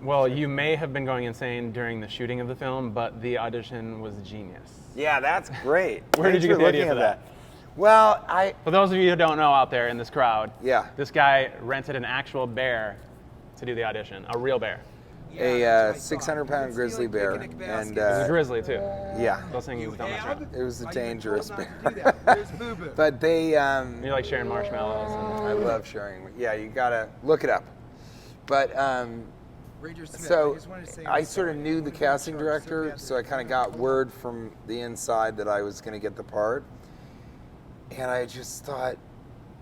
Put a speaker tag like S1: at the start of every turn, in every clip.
S1: Well, you may have been going insane during the shooting of the film, but the audition was genius.
S2: Yeah, that's great.
S1: Where did you get the idea for that?
S2: Well,
S1: For those of you who don't know out there in this crowd,
S2: Yeah.
S1: this guy rented an actual bear to do the audition, a real bear.
S2: a 600-pound grizzly bear, and
S1: It was a grizzly too.
S2: yeah,
S1: Those things don't mess around.
S2: it was a dangerous bear. But they,
S1: You like sharing marshmallows.
S2: I love sharing. Yeah, you gotta look it up. But so I sort of knew the casting director, so I kind of got word from the inside that I was going to get the part. And I just thought,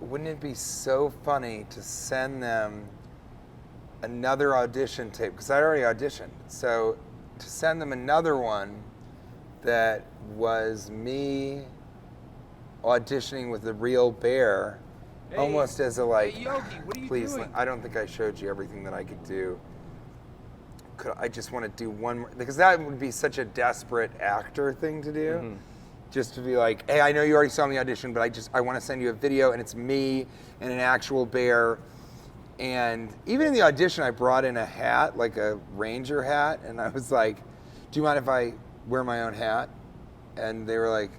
S2: wouldn't it be so funny to send them another audition tape? Because I already auditioned. So to send them another one that was me auditioning with the real bear, almost as a like,
S3: Yogi, what are you
S2: please,
S3: doing?
S2: I don't think I showed you everything that I could do. I just want to do one more, because that would be such a desperate actor thing to do.
S1: Mm-hmm.
S2: Just to be like, hey, I know you already saw me audition, but I want to send you a video, and it's me and an actual bear. And even in the audition, I brought in a hat, like a ranger hat, and I was like, do you mind if I wear my own hat? And they were like,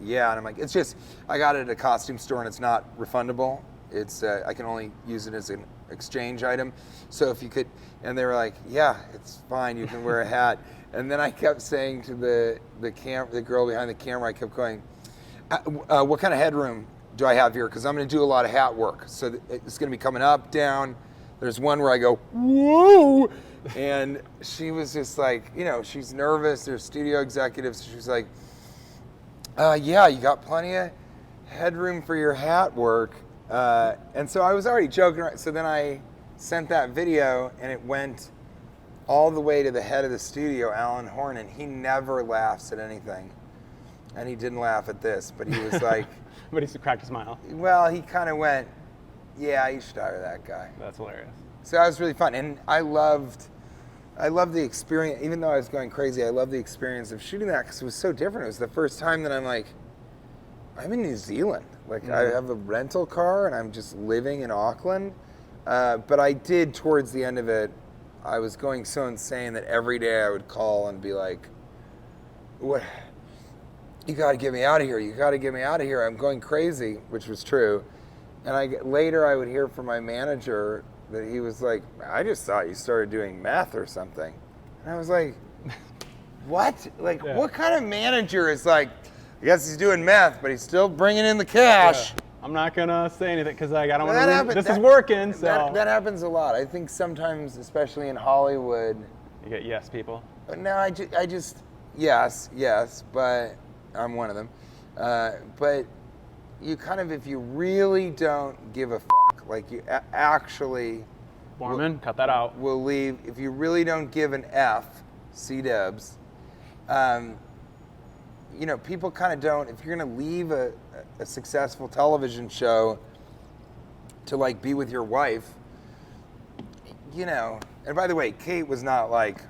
S2: yeah. And I'm like, it's just, I got it at a costume store, and it's not refundable. It's I can only use it as an exchange item. So if you could, and they were like, yeah, it's fine, you can wear a hat. And then I kept saying to the girl behind the camera, I kept going, what kind of headroom do I have here? Because I'm going to do a lot of hat work. So it's going to be coming up, down. There's one where I go, whoa! And she was just like, you know, she's nervous. There's studio executives. She was like, yeah, you got plenty of headroom for your hat work. And so I was already joking. So then I sent that video, and it went all the way to the head of the studio, Alan Horn, and he never laughs at anything. And he didn't laugh at this, but he was like...
S1: But he cracked a smile.
S2: Well, he kind of went, yeah, you should hire that guy.
S1: That's hilarious.
S2: So that was really fun. And I loved the experience, even though I was going crazy, I loved the experience of shooting that because it was so different. It was the first time that I'm like, I'm in New Zealand. Like, I have a rental car, and I'm just living in Auckland. But I did, towards the end of it, I was going so insane that every day I would call and be like, "What? You got to get me out of here. You got to get me out of here. I'm going crazy," which was true. And later I would hear from my manager that he was like, "I just thought you started doing meth or something." And I was like, "What? Like, what kind of manager is like, I guess he's doing meth, but he's still bringing in the cash?"
S1: Yeah. I'm not gonna say anything because I don't want to. This is working, so
S2: that happens a lot. I think sometimes, especially in Hollywood,
S1: you get yes people.
S2: No, I just yes, but I'm one of them. But you kind of, if you really don't give a fuck, like you actually,
S1: Borman, cut that out.
S2: Will leave. If you really don't give an F, C-dubs, you know, people kind of don't. If you're gonna leave a successful television show to like be with your wife, you know. And by the way, Kate was not like,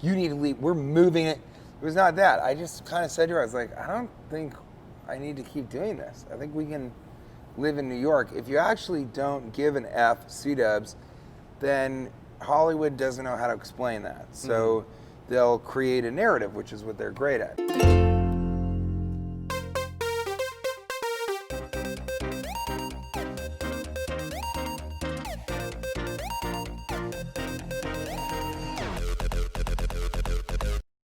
S2: you need to leave, we're moving it. It was not that. I just kind of said to her, I was like, I don't think I need to keep doing this. I think we can live in New York. If you actually don't give an F, C-dubs, then Hollywood doesn't know how to explain that. So they'll create a narrative, which is what they're great at.